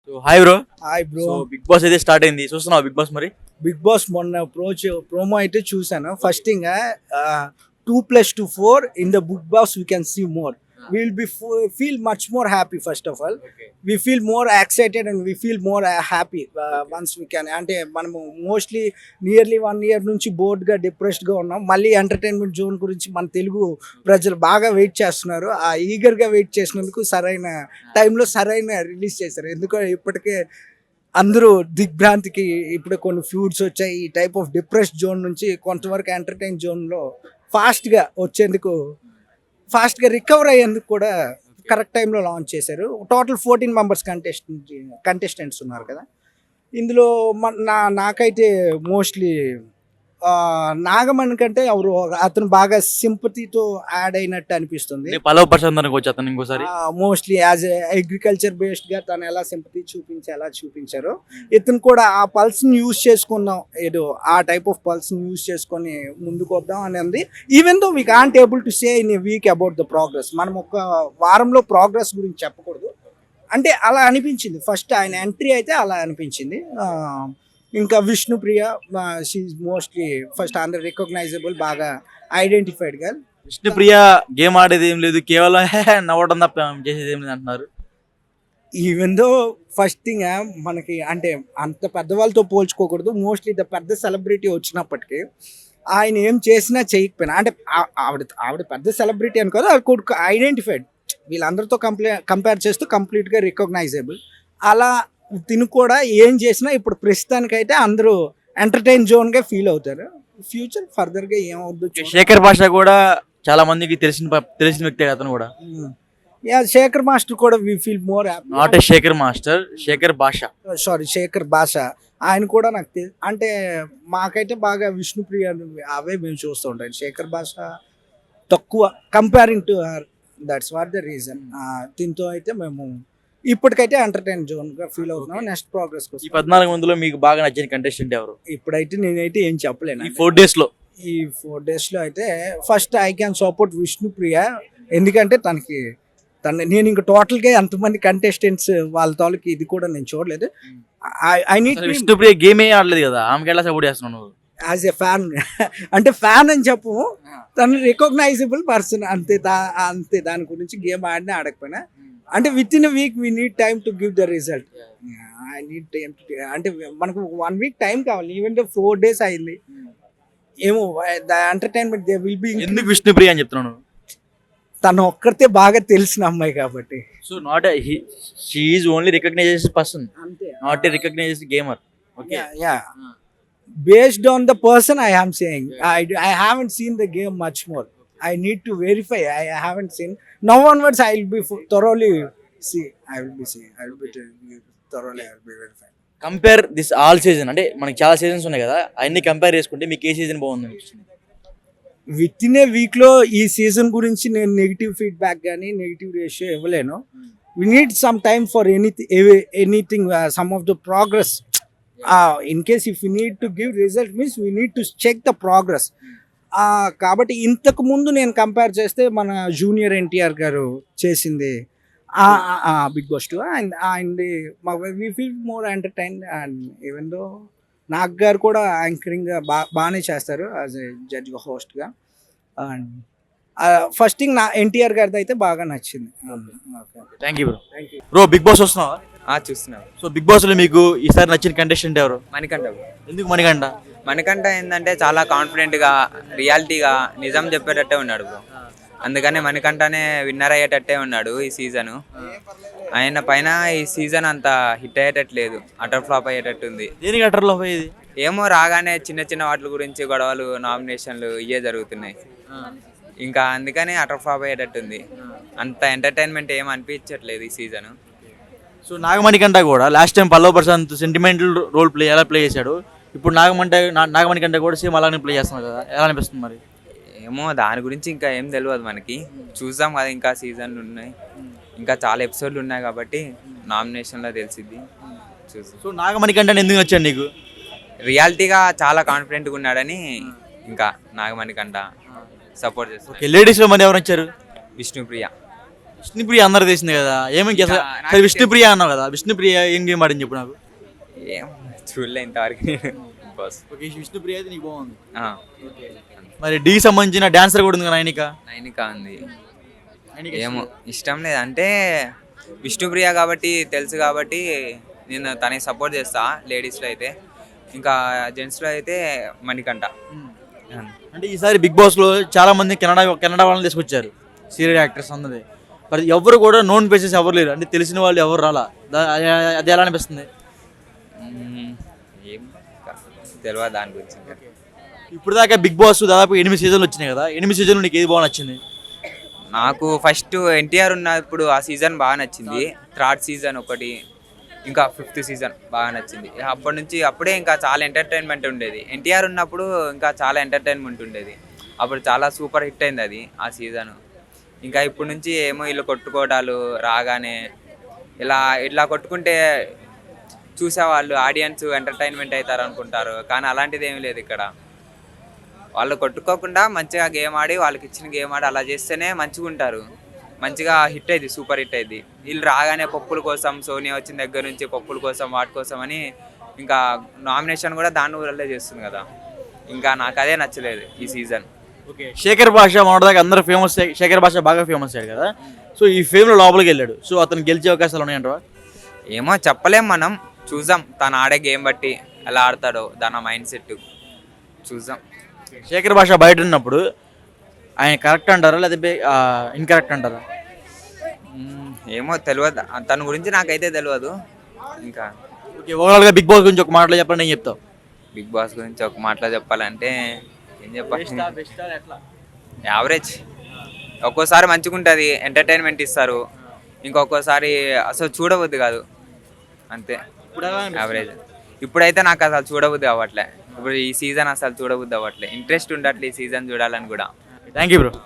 So hi bro. Hi bro. So Bigg Boss అయితే start అయింది, చూస్తున్నావు బిగ్ బాస్ మరి? బిగ్ బాస్ మొన్న ప్రోమో అయితే చూసాను. First thing 2+2 4 in the Bigg Boss we can see more. We'll be feel much more happy. First of all, we feel more excited and we feel more happy once we can. అంటే మనము mostly nearly 1 year నుంచి బోర్డ్గా డిప్రెస్డ్గా ఉన్నాం. మళ్ళీ entertainment zone గురించి మన తెలుగు ప్రజలు బాగా wait చేస్తున్నారు. ఆ ఈగర్గా వెయిట్ చేసినందుకు సరైన టైంలో సరైన రిలీజ్ చేశారు. ఎందుకంటే ఇప్పటికే అందరూ దిగ్భ్రాంతికి ఇప్పుడు కొన్ని ఫ్లూడ్స్ వచ్చాయి. ఈ టైప్ ఆఫ్ డిప్రెస్డ్ జోన్ నుంచి కొంతవరకు ఎంటర్టైన్ జోన్లో ఫాస్ట్గా వచ్చేందుకు, ఫాస్ట్గా రికవర్ అయ్యేందుకు కూడా కరెక్ట్ టైంలో లాంచ్ చేశారు. టోటల్ 14 మెంబర్స్ కంటెస్టెంట్స్ ఉన్నారు కదా. ఇందులో నాకైతే మోస్ట్లీ నాగమణి కంటే అతను బాగా సింపతితో యాడ్ అయినట్టు అనిపిస్తుంది. పల్లవ ప్రశాంత్ అనుకోవచ్చు అతను ఇంకోసారి. మోస్ట్లీ యాజ్ అగ్రికల్చర్ బేస్డ్గా తను ఎలా సింపతి చూపించారో ఇతను కూడా ఆ పల్స్ని యూజ్ చేసుకుందాం, ఏదో ఆ టైప్ ఆఫ్ పల్స్ని యూజ్ చేసుకొని ముందుకు వద్దాం అని ఉంది. Even though we can't able to say in a week about the progress. మనం ఒక వారంలో ప్రోగ్రెస్ గురించి చెప్పకూడదు అంటే అలా అనిపించింది. ఫస్ట్ ఆయన ఎంట్రీ అయితే అలా అనిపించింది. ఇంకా విష్ణుప్రియ, షీఈ్ మోస్ట్లీ ఫస్ట్ అందరు రికగ్నైజబుల్, బాగా ఐడెంటిఫైడ్ గా. విష్ణుప్రియ గేమ్ ఆడేది ఏం లేదు, కేవలం నవ్వడం తప్ప చేసేది ఏం లేదు అంటున్నారు. ఈవెన్ దో ఫస్ట్ థింగ్ మనకి అంటే అంత పెద్దవాళ్ళతో పోల్చుకోకూడదు. మోస్ట్లీ ద పెద్ద సెలబ్రిటీ వచ్చినప్పటికీ ఆయన ఏం చేసినా చేయకపోయినా, అంటే ఆవిడ పెద్ద సెలబ్రిటీ అని కాదు, ఆవిడ కూడా ఐడెంటిఫైడ్, వీళ్ళందరితో కంపేర్ చేస్తూ కంప్లీట్గా రికగ్నైజబుల్. అలా తిను కూడా ఏం చేసినా ఇప్పుడు ప్రస్తుతానికైతే అందరూ ఎంటర్టైన్ జోన్గా ఫీల్ అవుతారు. ఫ్యూచర్ ఫర్దర్గా ఏమవుద్దు. శేఖర్ భాష కూడా చాలా మందికి తెలిసిన వ్యక్తి అతను కూడా. శేఖర్ మాస్టర్ కూడా we feel more not Shekhar master, Shekhar Basha, sorry Shekhar భాష. ఆయన కూడా నాకు అంటే మాకైతే బాగా విష్ణుప్రియ అవే మేము చూస్తూ ఉంటాం. శేఖర్ భాష తక్కువ comparing to her. That's what the reason. దీంతో అయితే మేము ఇప్పటికైతే ఎంటర్టైన్ జోన్ గా ఫీల్ అవుతున్నాం. నెక్స్ట్ ప్రోగ్రెస్ కోసం. ఈ 14 మందిలో మీకు బాగా నచ్చిన కంటెస్టెంట్ ఎవరు? ఇప్పుడైతే నేనైతే ఏం చెప్పలేను. ఈ 4 days లో అయితే first I can support Vishnupriya. ఎందుకంటే నేను ఇంకా టోటల్ గా ఎంతమంది కంటెస్టెంట్స్ వాళ్ళ తాలూకి ఇది కూడా నేను చూడలేదు. ఐ నీడ్ విష్ణుప్రియ గేమ్ ఏ ఆడలేదు కదా, ఆమెకి ఎలా సపోర్ట్ చేస్తున్నావు యాజ్ ఎ ఫ్యాన్? అంటే ఫ్యాన్ అని చెప్పు, తను రికగ్నైజబుల్ పర్సన్ అంతే. దాని గురించి గేమ్ ఆడినా ఆడకపోయినా, అంటే with in week we need time to give the result. I need time అంటే మనకు 1 week టైం కావాలి. ఈవెన్ 4 days అయింది. ఏమో the entertainment they will be. ఎందుకు విష్ణుప్రియ అని చెప్తున్నాను? తను ఒక్కరితే బాగా తెలిసిన అమ్మాయి కాబట్టి. So not she is only recognised person, not a recognised gamer. Okay, yeah. Based on the person I am saying, I haven't seen the game much more. I need to verify. I haven't seen. Now onwards I will be thoroughly verifying. Compare this all season, అంటే మనకి చాలా seasons ఉన్నాయి కదా, అన్ని compare చేసుకుంటే మీకు ఏ season బాగుంది అనిపిస్తుంది? విత్ ఇన్ ఏ వీక్లో ఈ సీజన్ గురించి నేను నెగిటివ్ ఫీడ్బ్యాక్ కానీ నెగిటివ్ రేషియో ఇవ్వలేను. We need some time for anything, some of the progress. In case if we need to give result means we need to check the progress. కాబట్టి ఇంతకు ముందు నేను కంపేర్ చేస్తే మన జూనియర్ ఎన్టీఆర్ గారు చేసింది Bigg Boss 2 and we feel more entertain. And even though Nag గారు కూడా యాంకరింగ్గా బాగానే చేస్తారు యాజ్ ఎ జడ్జ్గా, హోస్ట్గా. అండ్ ఫస్ట్ థింగ్ నా ఎన్టీఆర్ గారిది అయితే బాగా నచ్చింది. Thank you bro. Bigg Boss వస్తున్నావా? చూస్తున్నాం. సో బిగ్ బాస్ లో మీకు ఈసారి నచ్చిన కంటెస్టెంట్ ఎవరు? మణికంఠ. ఎందుకు మణికంఠ? మణికంఠ ఏంటంటే చాలా కాన్ఫిడెంట్ గా, రియాలిటీగా, నిజం చెప్పేటట్టే ఉన్నాడు బ్రో. అందుకనే మణికంఠనే విన్నర్ అయ్యేటట్టే ఉన్నాడు ఈ సీజన్. ఆయన పైన ఈ సీజన్ అంత హిట్ అయ్యేటట్లేదు, అటర్ ఫ్లాప్ అయ్యేటట్టుంది. దేనికి అటర్ ఫ్లాప్ అయ్యేది? ఏమో రాగానే చిన్న చిన్న వాటి గురించి గొడవలు, నామినేషన్లు ఇవే జరుగుతున్నాయి. ఇంకా అందుకనే అటర్ ఫ్లాప్ అయ్యేటట్టుంది. అంత ఎంటర్టైన్మెంట్ ఏం అనిపించట్లేదు ఈ సీజన్. సో నాగమణికంఠ కూడా last time Pallavi Prashanth sentimental role ఎలా ప్లే చేశాడు, ఇప్పుడు నాగమణికంఠ కూడా సేమ్ అలానే ప్లే చేస్తున్నారు కదా, ఎలా అనిపిస్తుంది మరి? ఏమో దాని గురించి ఇంకా ఏం తెలియదు మనకి. చూద్దాం కదా, ఇంకా సీజన్లు ఉన్నాయి, ఇంకా చాలా ఎపిసోడ్లు ఉన్నాయి కాబట్టి నామినేషన్లో తెలిసిద్ది. చూసి. సో నాగమణికంఠ ఎందుకు నచ్చాడు నీకు? రియాలిటీగా చాలా కాన్ఫిడెంట్గా ఉన్నాడని ఇంకా నాగమణికంఠ సపోర్ట్ చేస్తాను. లేడీస్లో మరి ఎవరు వచ్చారు? విష్ణుప్రియ. విష్ణుప్రియ అందరు తెలిసింది కదా, ఏమేమి చేస్తా నాకు విష్ణుప్రియ అన్నావు కదా, విష్ణుప్రియ ఏం గేమ్ ఆడింది చెప్పు నాకు. ఏం చూడలే ఇంతవరకు బాస్. ఓకే, విష్ణుప్రియ అయితే నీకు బాగుంది. ఆ, మరి డీ సంబంధించిన డాన్సర్ కూడా ఉంది కదా నైనిక. నైనిక ఉంది. ఏమో ఇష్టం లేదు అంటే విష్ణుప్రియ కాబట్టి తెలుసు కాబట్టి నేను తనకి సపోర్ట్ చేస్తా లేడీస్లో అయితే. ఇంకా జెంట్స్లో అయితే మణికంఠ. అంటే ఈసారి బిగ్ బాస్లో చాలా మంది కెనడా వాళ్ళని తీసుకొచ్చారు, సీరియల్ యాక్టర్స్ అందరి. మరి ఎవరు కూడా నోన్ ఫేసెస్ ఎవరు లేరు, అంటే తెలిసిన వాళ్ళు ఎవరు రాలా. అది ఎలా అనిపిస్తుంది? ఏం తెలియదు దాని గురించి ఇంకా. ఇప్పుడు దాకా బిగ్ బాస్ దాదాపు 8 సీజన్లు వచ్చినాయి కదా, 8 సీజన్లు నీకు ఏది బాగా నచ్చింది? నాకు ఫస్ట్ ఎన్టీఆర్ ఉన్నప్పుడు ఆ సీజన్ బాగా నచ్చింది. థర్డ్ సీజన్ ఒకటి, ఇంకా 5th సీజన్ బాగా నచ్చింది. అప్పటి నుంచి అప్పుడే ఇంకా చాలా ఎంటర్టైన్మెంట్ ఉండేది. ఎన్టీఆర్ ఉన్నప్పుడు ఇంకా చాలా ఎంటర్టైన్మెంట్ ఉండేది. అప్పుడు చాలా సూపర్ హిట్ అయింది అది ఆ సీజన్. ఇంకా ఇప్పుడు నుంచి ఏమో వీళ్ళు కొట్టుకోవడాలు రాగానే ఇట్లా కొట్టుకుంటే చూసేవాళ్ళు ఆడియన్స్ ఎంటర్టైన్మెంట్ అవుతారు అనుకుంటారు, కానీ అలాంటిది ఏమీ లేదు ఇక్కడ. వాళ్ళు కొట్టుకోకుండా మంచిగా గేమ్ ఆడి వాళ్ళకి ఇచ్చిన గేమ్ ఆడి అలా చేస్తేనే మంచిగా ఉంటారు, మంచిగా హిట్ అయింది, సూపర్ హిట్ అయింది. వీళ్ళు రాగానే పప్పుల కోసం, సోనియా వచ్చిన దగ్గర నుంచి పప్పుల కోసం వాటి కోసం అని ఇంకా నామినేషన్ కూడా దాని ఊరల్లే చేస్తుంది కదా. ఇంకా నాకు అదే నచ్చలేదు ఈ సీజన్. ఓకే, శేఖర్ భాష మొన్నటిదాకా అందరూ ఫేమస్, శేఖర్ భాష బాగా ఫేమస్ అయ్యాడు కదా, సో ఈ ఫేమ్లో లోపలికి వెళ్ళాడు, సో అతను గెలిచే అవకాశాలు ఉన్నాయంటావా? ఏమో చెప్పలేం, మనం చూద్దాం. తను ఆడే గేమ్ బట్టి ఎలా ఆడతాడో దాని మైండ్ సెట్ చూద్దాం. శేఖర్ భాష బయట ఉన్నప్పుడు ఆయన కరెక్ట్ అంటారా లేకపోతే ఇన్కరెక్ట్ అంటారా? ఏమో తెలియదు, తన గురించి నాకైతే తెలియదు. ఇంకా ఓకే, ఓవరాల్గా బిగ్ బాస్ గురించి ఒక మాటలో చెప్పండి, నేను చెప్తావు. బిగ్ బాస్ గురించి ఒక మాటలో చెప్పాలంటే ఏం చెప్పాలి, యావరేజ్. ఒక్కోసారి మంచిగా ఉంటుంది, ఎంటర్టైన్మెంట్ ఇస్తారు, ఇంకొకసారి అసలు చూడవద్దు కాదు, అంతే. యావరేజ్. ఇప్పుడైతే నాకు అసలు చూడబుద్ది అవ్వట్లే, ఇప్పుడు ఈ సీజన్ అసలు చూడబుద్ది అవ్వట్లే, ఇంట్రెస్ట్ ఉండట్లే ఈ సీజన్ చూడాలని కూడా. Thank you bro.